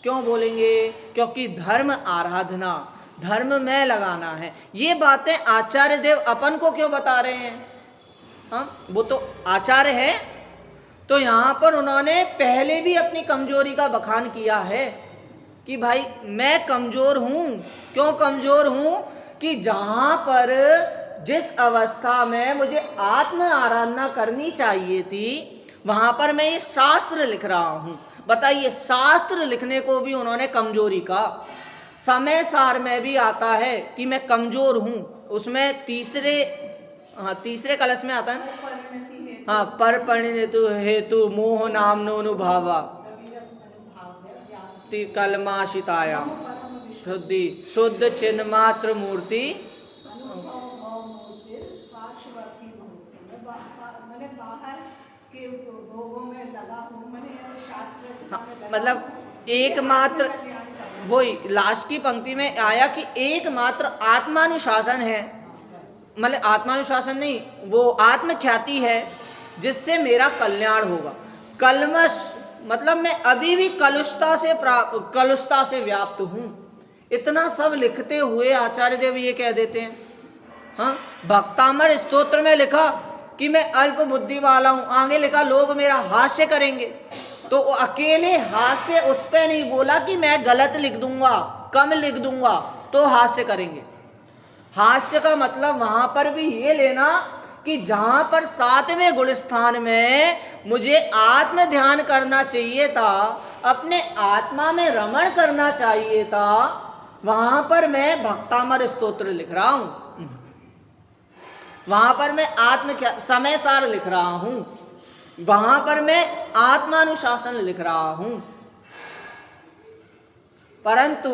[SPEAKER 1] क्यों बोलेंगे? क्योंकि धर्म आराधना, धर्म में लगाना है। ये बातें आचार्य देव अपन को क्यों बता रहे हैं? हाँ, वो तो आचार्य है, तो यहाँ पर उन्होंने पहले भी अपनी कमजोरी का बखान किया है कि भाई मैं कमजोर हूँ। क्यों कमजोर हूँ? कि जहाँ पर जिस अवस्था में मुझे आत्म आराधना करनी चाहिए थी, वहाँ पर मैं ये शास्त्र लिख रहा हूँ। बताइए, शास्त्र लिखने को भी उन्होंने कमजोरी का। समय सार में भी आता है कि मैं कमजोर हूँ, उसमें तीसरे कलश में आता है, हाँ, पर परिणितु हेतु मोह नामनो अनुभवा कलमाशिताया शुद्ध चिन्ह मात्र मूर्ति। मतलब एकमात्र, वही लास्ट की पंक्ति में आया कि एकमात्र आत्मानुशासन है, मतलब आत्मानुशासन नहीं, वो आत्मख्याति है जिससे मेरा कल्याण होगा। कलमश मतलब मैं अभी भी कलुषता से व्याप्त हूँ। इतना सब लिखते हुए आचार्य देव ये कह देते हैं। हाँ, भक्तामर स्तोत्र में लिखा कि मैं अल्प बुद्धि वाला हूँ, आगे लिखा लोग मेरा हास्य करेंगे। तो अकेले हास्य उस पे नहीं बोला कि मैं गलत लिख दूंगा, कम लिख दूंगा तो हास्य करेंगे। हास्य का मतलब वहां पर भी ये लेना कि जहां पर 7वें गुण स्थान में मुझे आत्म ध्यान करना चाहिए था, अपने आत्मा में रमण करना चाहिए था, वहां पर मैं भक्तामर स्तोत्र लिख रहा हूं, वहां पर मैं समय सार लिख रहा हूं, वहां पर मैं आत्मानुशासन लिख रहा हूं। परंतु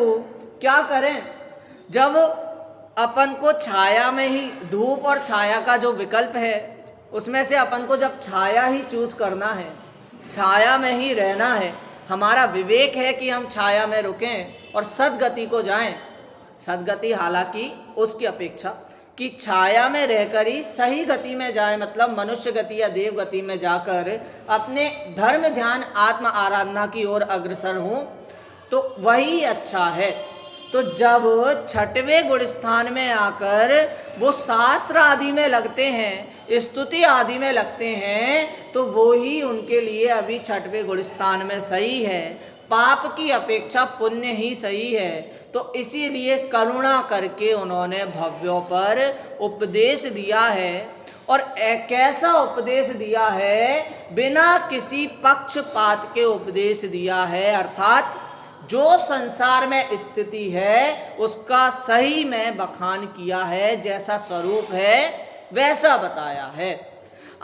[SPEAKER 1] क्या करें, जब अपन को छाया में ही, धूप और छाया का जो विकल्प है उसमें से अपन को जब छाया ही चूज करना है, छाया में ही रहना है, हमारा विवेक है कि हम छाया में रुकें और सद्गति को जाएं। सद्गति हालांकि उसकी अपेक्षा कि छाया में रहकर ही सही गति में जाए, मतलब मनुष्य गति या देव गति में जाकर अपने धर्म ध्यान आत्म आराधना की ओर अग्रसर हों, तो वही अच्छा है। तो जब छठवें गुण स्थान में आकर वो शास्त्र आदि में लगते हैं, स्तुति आदि में लगते हैं, तो वो ही उनके लिए अभी छठवें गुण स्थान में सही है। पाप की अपेक्षा पुण्य ही सही है। तो इसीलिए करुणा करके उन्होंने भव्यों पर उपदेश दिया है। और एक ऐसा उपदेश दिया है, बिना किसी पक्षपात के उपदेश दिया है, अर्थात जो संसार में स्थिति है उसका सही में बखान किया है, जैसा स्वरूप है वैसा बताया है।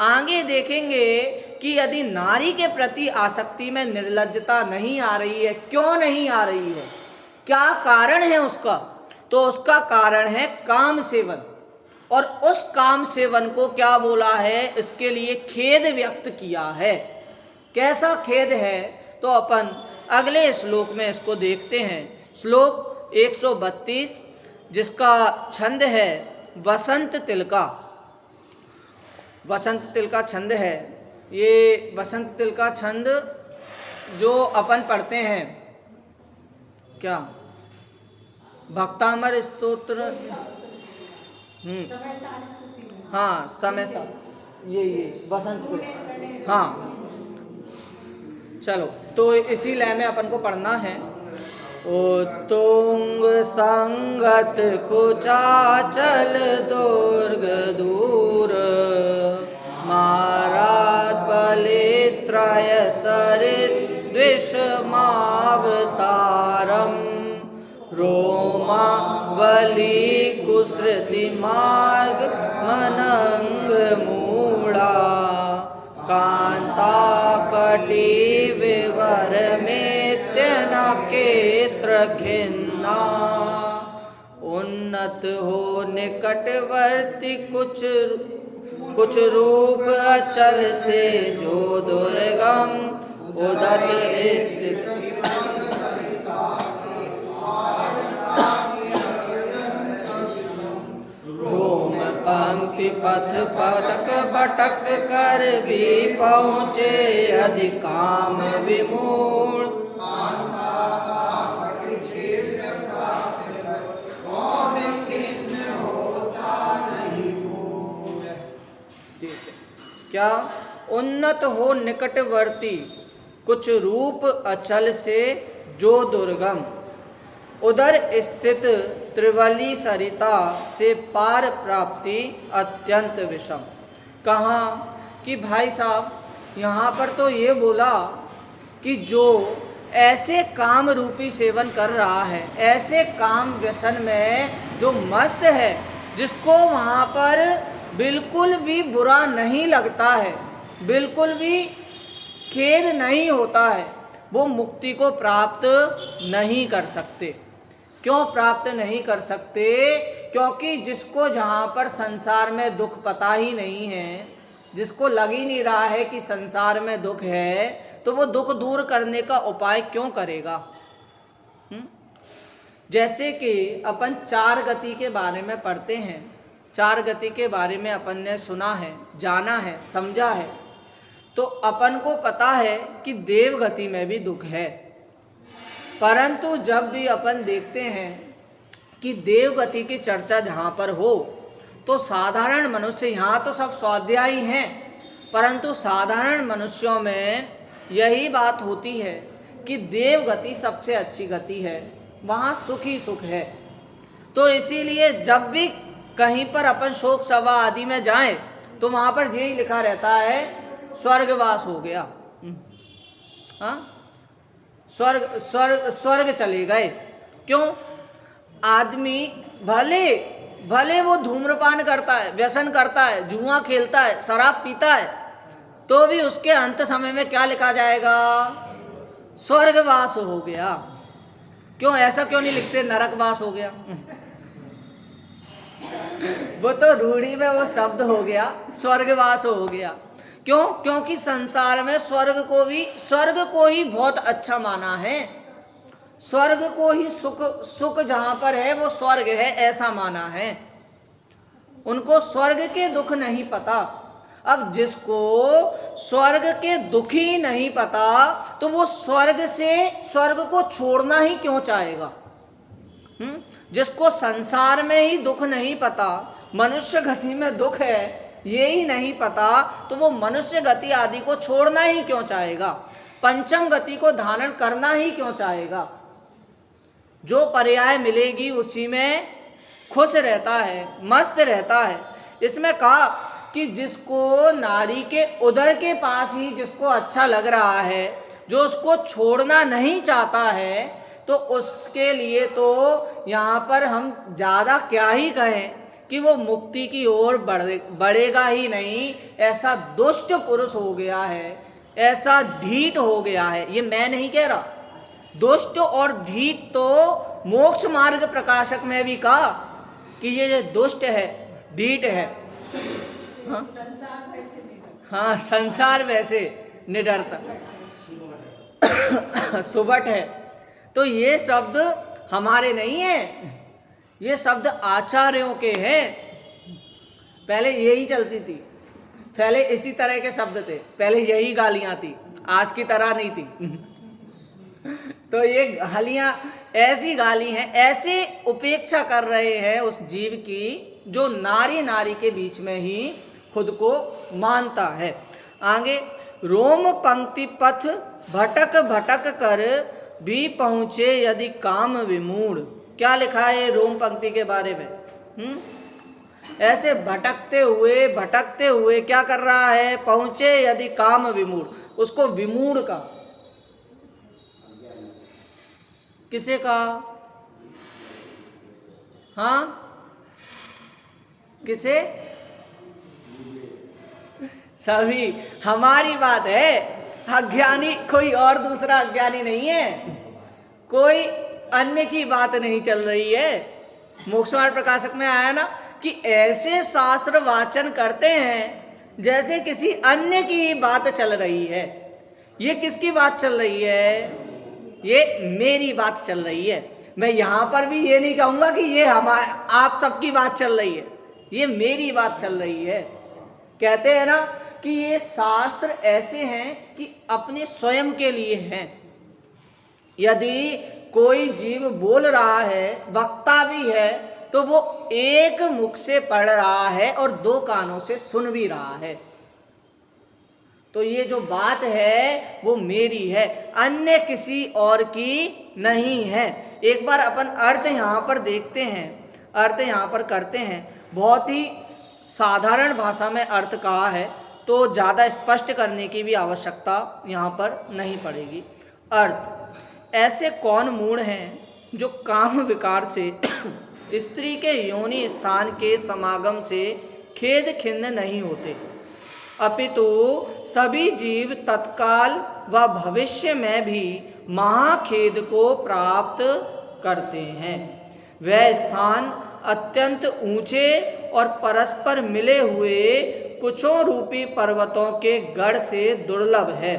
[SPEAKER 1] आगे देखेंगे कि यदि नारी के प्रति आसक्ति में निर्लज्जता नहीं आ रही है, क्यों नहीं आ रही है, क्या कारण है उसका, तो उसका कारण है काम सेवन। और उस काम सेवन को क्या बोला है, इसके लिए खेद व्यक्त किया है। कैसा खेद है, तो अपन अगले श्लोक में इसको देखते हैं। श्लोक 132, जिसका छंद है वसंत तिलका। वसंत तिलका छंद है। ये वसंत तिलका छंद जो अपन पढ़ते हैं, क्या भक्तामर स्तोत्र, हाँ समय सा, ये वसंत तिलका, हाँ चलो, तो इसी लय में अपन को पढ़ना है। उत्तुंग संगत कुचाचल दुर्ग दूर, मारात बलित्रय सरित विषमावतारम, रोमा बलि कुसृति मार्ग मनंग मूढ़ा, कांता कटी विवर में त्यना केत्र खिन्ना, उन्नत हो निकटवर्ती कुछ रूप अचल से जो दुर्गम, उदत स्थित रोम पंक्ति पथ पटक भटक कर भी पहुँचे अधिकाम विमूढ़, क्या उन्नत हो निकटवर्ती कुछ रूप अचल से जो दुर्गम, उधर स्थित त्रिवली सरिता से पार प्राप्ति अत्यंत विषम। कहाँ कि भाई साहब यहाँ पर तो ये बोला कि जो ऐसे काम रूपी सेवन कर रहा है, ऐसे काम व्यसन में जो मस्त है, जिसको वहाँ पर बिल्कुल भी बुरा नहीं लगता है, बिल्कुल भी खेद नहीं होता है, वो मुक्ति को प्राप्त नहीं कर सकते। क्यों प्राप्त नहीं कर सकते? क्योंकि जिसको जहाँ पर संसार में दुख पता ही नहीं है, जिसको लग ही नहीं रहा है कि संसार में दुख है, तो वो दुख दूर करने का उपाय क्यों करेगा? जैसे कि अपन चार गति के बारे में पढ़ते हैं, चार गति के बारे में अपन ने सुना है, जाना है, समझा है, तो अपन को पता है कि देव गति में भी दुख है। परंतु जब भी अपन देखते हैं कि देव गति की चर्चा जहाँ पर हो, तो साधारण मनुष्य, यहाँ तो सब स्वाध्यायी हैं, परंतु साधारण मनुष्यों में यही बात होती है कि देव गति सबसे अच्छी गति है, वहाँ सुख ही सुख है। तो इसीलिए जब भी कहीं पर अपन शोक सभा आदि में जाएं, तो वहाँ पर यही लिखा रहता है स्वर्गवास हो गया, हाँ स्वर्ग स्वर्ग स्वर्ग चले गए। क्यों? आदमी भले वो धूम्रपान करता है, व्यसन करता है, जुआ खेलता है, शराब पीता है, तो भी उसके अंत समय में क्या लिखा जाएगा? स्वर्गवास हो गया। क्यों? ऐसा क्यों नहीं लिखते नरकवास हो गया? वो तो रूढ़ी में वो शब्द हो गया, स्वर्गवास हो गया। क्यों? क्योंकि संसार में स्वर्ग को ही बहुत अच्छा माना है, स्वर्ग को ही सुख जहाँ पर है वो स्वर्ग है, ऐसा माना है। उनको स्वर्ग के दुख नहीं पता। अब जिसको स्वर्ग के दुख ही नहीं पता तो वो स्वर्ग को छोड़ना ही क्यों चाहेगा? जिसको संसार में ही दुख नहीं पता, मनुष्य गति में दुख है ये ही नहीं पता, तो वो मनुष्य गति आदि को छोड़ना ही क्यों चाहेगा? पंचम गति को धारण करना ही क्यों चाहेगा? जो पर्याय मिलेगी उसी में खुश रहता है, मस्त रहता है। इसमें कहा कि जिसको नारी के उदर के पास ही जिसको अच्छा लग रहा है, जो उसको छोड़ना नहीं चाहता है, तो उसके लिए तो यहाँ पर हम ज़्यादा क्या ही कहें कि वो मुक्ति की ओर बढ़ेगा ही नहीं। ऐसा दुष्ट पुरुष हो गया है, ऐसा ढीठ हो गया है। ये मैं नहीं कह रहा, दुष्ट और ढीठ तो मोक्ष मार्ग प्रकाशक में भी कहा कि ये दुष्ट है, ढीठ है। हाँ, संसार वैसे निडरता, सुबट है। तो ये शब्द हमारे नहीं है, ये शब्द आचार्यों के हैं। पहले यही चलती थी, पहले इसी तरह के शब्द थे, पहले यही गालियां थी, आज की तरह नहीं थी। तो ये गालियां ऐसी गाली हैं, ऐसे उपेक्षा कर रहे हैं उस जीव की जो नारी के बीच में ही खुद को मानता है। आगे, रोम पंक्ति पथ भटक भटक कर भी पहुंचे यदि काम विमूढ़। क्या लिखा है रोम पंक्ति के बारे में? ऐसे भटकते हुए क्या कर रहा है? पहुंचे यदि काम विमूढ़। उसको विमूढ़ का किसे कहा? हाँ, किसे? सभी। हमारी बात है, अज्ञानी कोई और दूसरा अज्ञानी नहीं है, कोई अन्य की बात नहीं चल रही है। मोक्ष मार्ग प्रकाशक में आया ना कि ऐसे शास्त्र वाचन करते हैं जैसे किसी अन्य की बात चल रही है। ये किसकी बात चल रही है? ये मेरी बात चल रही है। मैं यहाँ पर भी ये नहीं कहूँगा कि ये आप सबकी बात चल रही है, ये मेरी बात चल रही है। कहते हैं ना कि ये शास्त्र ऐसे हैं कि अपने स्वयं के लिए हैं। यदि कोई जीव बोल रहा है, वक्ता भी है, तो वो एक मुख से पढ़ रहा है और दो कानों से सुन भी रहा है। तो ये जो बात है वो मेरी है, अन्य किसी और की नहीं है। एक बार अपन अर्थ यहाँ पर देखते हैं, अर्थ यहाँ पर करते हैं। बहुत ही साधारण भाषा में अर्थ कहा है, तो ज़्यादा स्पष्ट करने की भी आवश्यकता यहाँ पर नहीं पड़ेगी। अर्थ, ऐसे कौन मूढ़ हैं जो काम विकार से स्त्री के योनि स्थान के समागम से खेद खिन्न नहीं होते, अपितु सभी जीव तत्काल व भविष्य में भी महाखेद को प्राप्त करते हैं। वह स्थान अत्यंत ऊंचे और परस्पर मिले हुए कुचों रूपी पर्वतों के गढ़ से दुर्लभ है।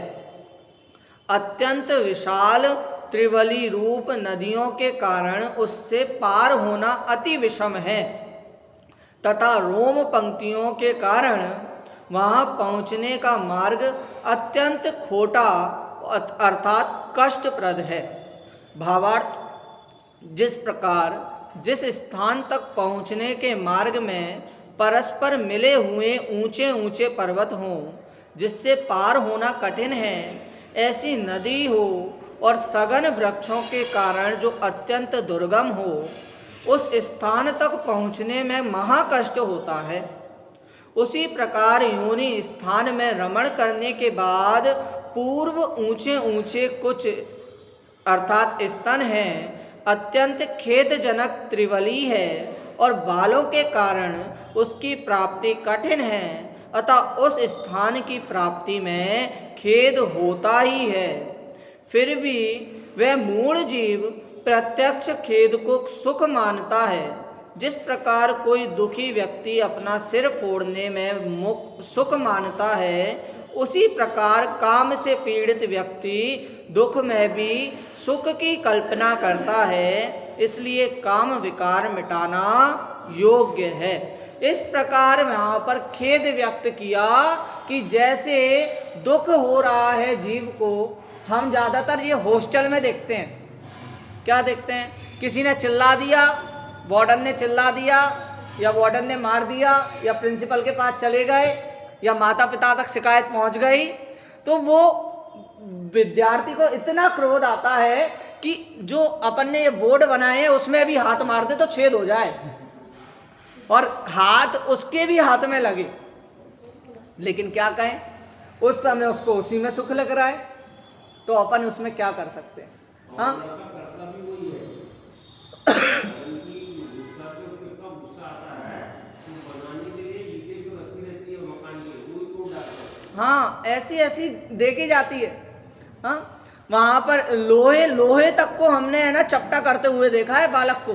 [SPEAKER 1] अत्यंत विशाल त्रिवली रूप नदियों के कारण उससे पार होना अति विषम है तथा रोम पंक्तियों के कारण वहाँ पहुँचने का मार्ग अत्यंत खोटा अर्थात कष्टप्रद है। भावार्थ, जिस प्रकार जिस स्थान तक पहुँचने के मार्ग में परस्पर मिले हुए ऊंचे ऊंचे पर्वत हों जिससे पार होना कठिन है, ऐसी नदी हो और सघन वृक्षों के कारण जो अत्यंत दुर्गम हो, उस स्थान तक पहुँचने में महाकष्ट होता है। उसी प्रकार योनि स्थान में रमण करने के बाद पूर्व ऊंचे ऊंचे कुछ अर्थात स्तन हैं, अत्यंत खेदजनक त्रिवली है और बालों के कारण उसकी प्राप्ति कठिन है, अतः उस स्थान की प्राप्ति में खेद होता ही है। फिर भी वह मूढ़ जीव प्रत्यक्ष खेद को सुख मानता है। जिस प्रकार कोई दुखी व्यक्ति अपना सिर फोड़ने में सुख मानता है, उसी प्रकार काम से पीड़ित व्यक्ति दुख में भी सुख की कल्पना करता है। इसलिए काम विकार मिटाना योग्य है। इस प्रकार वहां पर खेद व्यक्त किया कि जैसे दुख हो रहा है जीव को, हम ज्यादातर ये हॉस्टल में देखते हैं। क्या देखते हैं? किसी ने चिल्ला दिया, वार्डन ने चिल्ला दिया, या वार्डन ने मार दिया, या प्रिंसिपल के पास चले गए, या माता पिता तक शिकायत पहुंच गई, तो वो विद्यार्थी को इतना क्रोध आता है कि जो अपन ने ये बोर्ड बनाए हैं उसमें भी हाथ मार दे तो छेद हो जाए, और हाथ उसके भी हाथ में लगे। लेकिन क्या कहें, उस समय उसको उसी में सुख लग रहा है, तो अपन उसमें क्या कर सकते हैं? हाँ, हाँ, ऐसी ऐसी देखी जाती है। हाँ, वहां पर लोहे तक को हमने है ना चपटा करते हुए देखा है बालक को।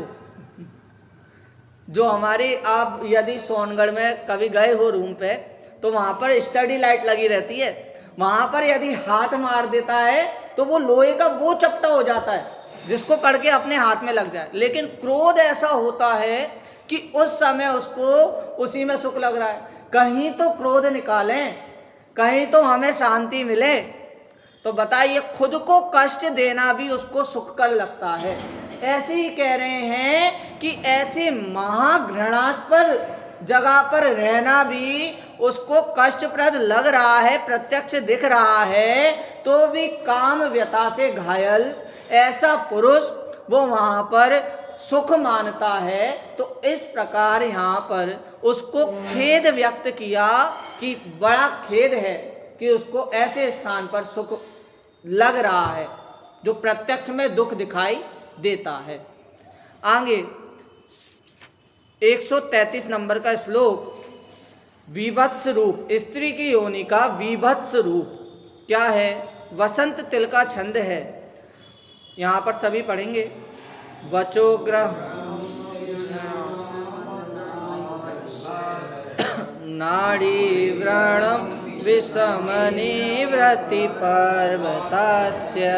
[SPEAKER 1] जो हमारी, आप यदि सोनगढ़ में कभी गए हो रूम पे, तो वहां पर स्टडी लाइट लगी रहती है, वहां पर यदि हाथ मार देता है तो वो लोहे का वो चपटा हो जाता है जिसको पढ़ के अपने हाथ में लग जाए। लेकिन क्रोध ऐसा होता है कि उस समय उसको उसी में सुख लग रहा है। कहीं तो क्रोध निकालें, कहीं तो हमें शांति मिले। तो बताइए, खुद को कष्ट देना भी उसको सुख कर लगता है। ऐसे ही कह रहे हैं कि ऐसे महाघृणास्पद जगह पर रहना भी उसको कष्टप्रद लग रहा है, प्रत्यक्ष दिख रहा है, तो भी काम व्यथा से घायल ऐसा पुरुष वो वहां पर सुख मानता है। तो इस प्रकार यहाँ पर उसको खेद व्यक्त किया कि बड़ा खेद है कि उसको ऐसे स्थान पर सुख लग रहा है जो प्रत्यक्ष में दुख दिखाई देता है। आगे 133 नंबर का श्लोक, विभत्स रूप, स्त्री की योनि का विभत्स रूप क्या है? वसंत तिल का छंद है। यहाँ पर सभी पढ़ेंगे। वचोग्रह नाड़ी व्रण विषमनिवृत्ति पर्वतस्य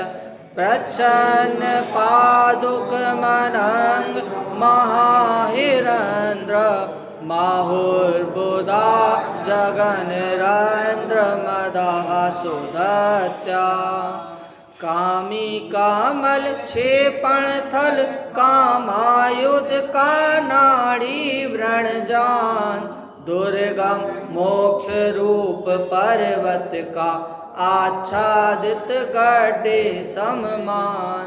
[SPEAKER 1] प्रच्छन्न पादुकमनंग महाहिरंद्र माहुर्बुधा जगनरंद्र मदः सुदत्या कामी कामल क्षेपण थल कामायुध का नाड़ी व्रण जान दुर्गम मोक्ष रूप पर्वत का आच्छादित गड्ढे सममान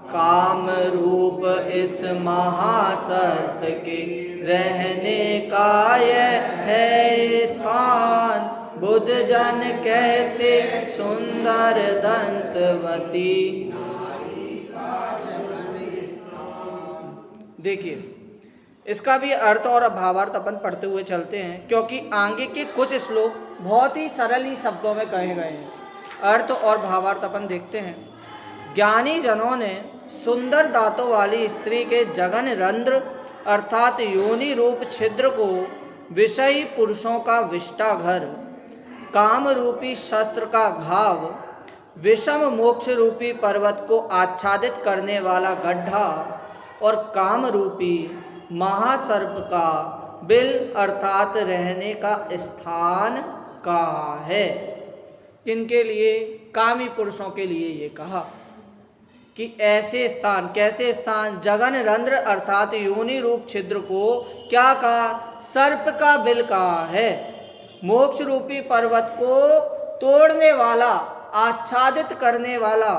[SPEAKER 1] काम रूप इस महासर्प के रहने का यह है स्थान बुद्ध जन कहते सुंदर दंतवती। देखिए, इसका भी अर्थ और भावार्थ अपन पढ़ते हुए चलते हैं, क्योंकि आगे के कुछ श्लोक बहुत ही सरल ही शब्दों में कहे गए हैं। अर्थ और भावार्थ अपन देखते हैं। ज्ञानी जनों ने सुंदर दांतों वाली स्त्री के जगन रंध्र अर्थात योनि रूप छिद्र को विषयी पुरुषों का विष्टाघर, काम रूपी शस्त्र का घाव, विषम मोक्ष रूपी पर्वत को आच्छादित करने वाला गड्ढा और काम रूपी महासर्प का बिल अर्थात रहने का स्थान कहा है। किनके लिए? कामी पुरुषों के लिए ये कहा कि ऐसे स्थान, कैसे स्थान? जगन रंध्र अर्थात योनि रूप छिद्र को क्या कहा? सर्प का बिल कहा है। मोक्ष रूपी पर्वत को तोड़ने वाला, आच्छादित करने वाला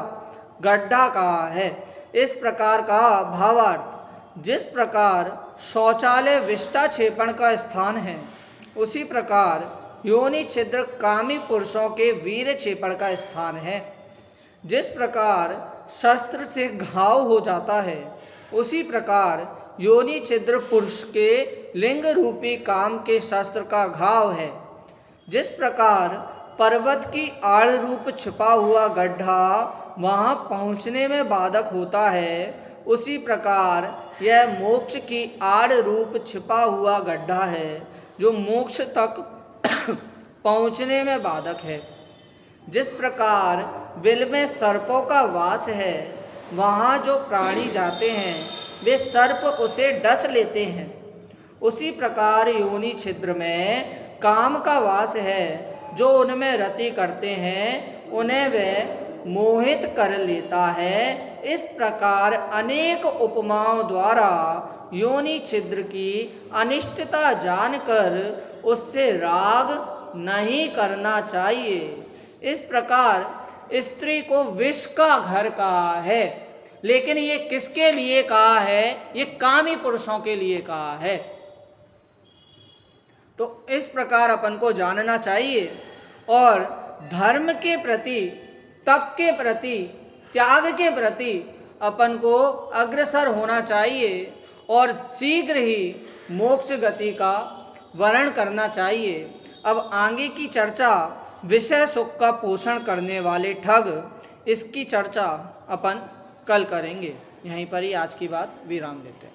[SPEAKER 1] गड्ढा कहा है। इस प्रकार का भावार्थ, जिस प्रकार शौचालय विष्टा क्षेपण का स्थान है, उसी प्रकार योनि छिद्र कामी पुरुषों के वीर क्षेपण का स्थान है। जिस प्रकार शस्त्र से घाव हो जाता है, उसी प्रकार योनि छिद्र पुरुष के लिंग रूपी काम के शस्त्र का घाव है। जिस प्रकार पर्वत की आड़ रूप छिपा हुआ गड्ढा वहां पहुंचने में बाधक होता है, उसी प्रकार यह मोक्ष की आड़ रूप छिपा हुआ गड्ढा है जो मोक्ष तक पहुंचने में बाधक है। जिस प्रकार बिल में सर्पों का वास है, वहाँ जो प्राणी जाते हैं वे सर्प उसे डस लेते हैं, उसी प्रकार योनि छिद्र में काम का वास है। जो उनमें रति करते हैं उन्हें वह मोहित कर लेता है। इस प्रकार अनेक उपमाओं द्वारा योनि छिद्र की अनिष्टता जानकर उससे राग नहीं करना चाहिए। इस प्रकार स्त्री को विष का घर कहा है, लेकिन ये किसके लिए कहा है? ये कामी पुरुषों के लिए कहा है। तो इस प्रकार अपन को जानना चाहिए और धर्म के प्रति, तप के प्रति, त्याग के प्रति अपन को अग्रसर होना चाहिए और शीघ्र ही मोक्ष गति का वर्ण करना चाहिए। अब आगे की चर्चा विषय सुख का पोषण करने वाले ठग, इसकी चर्चा अपन कल करेंगे। यहीं पर ही आज की बात विराम देते हैं।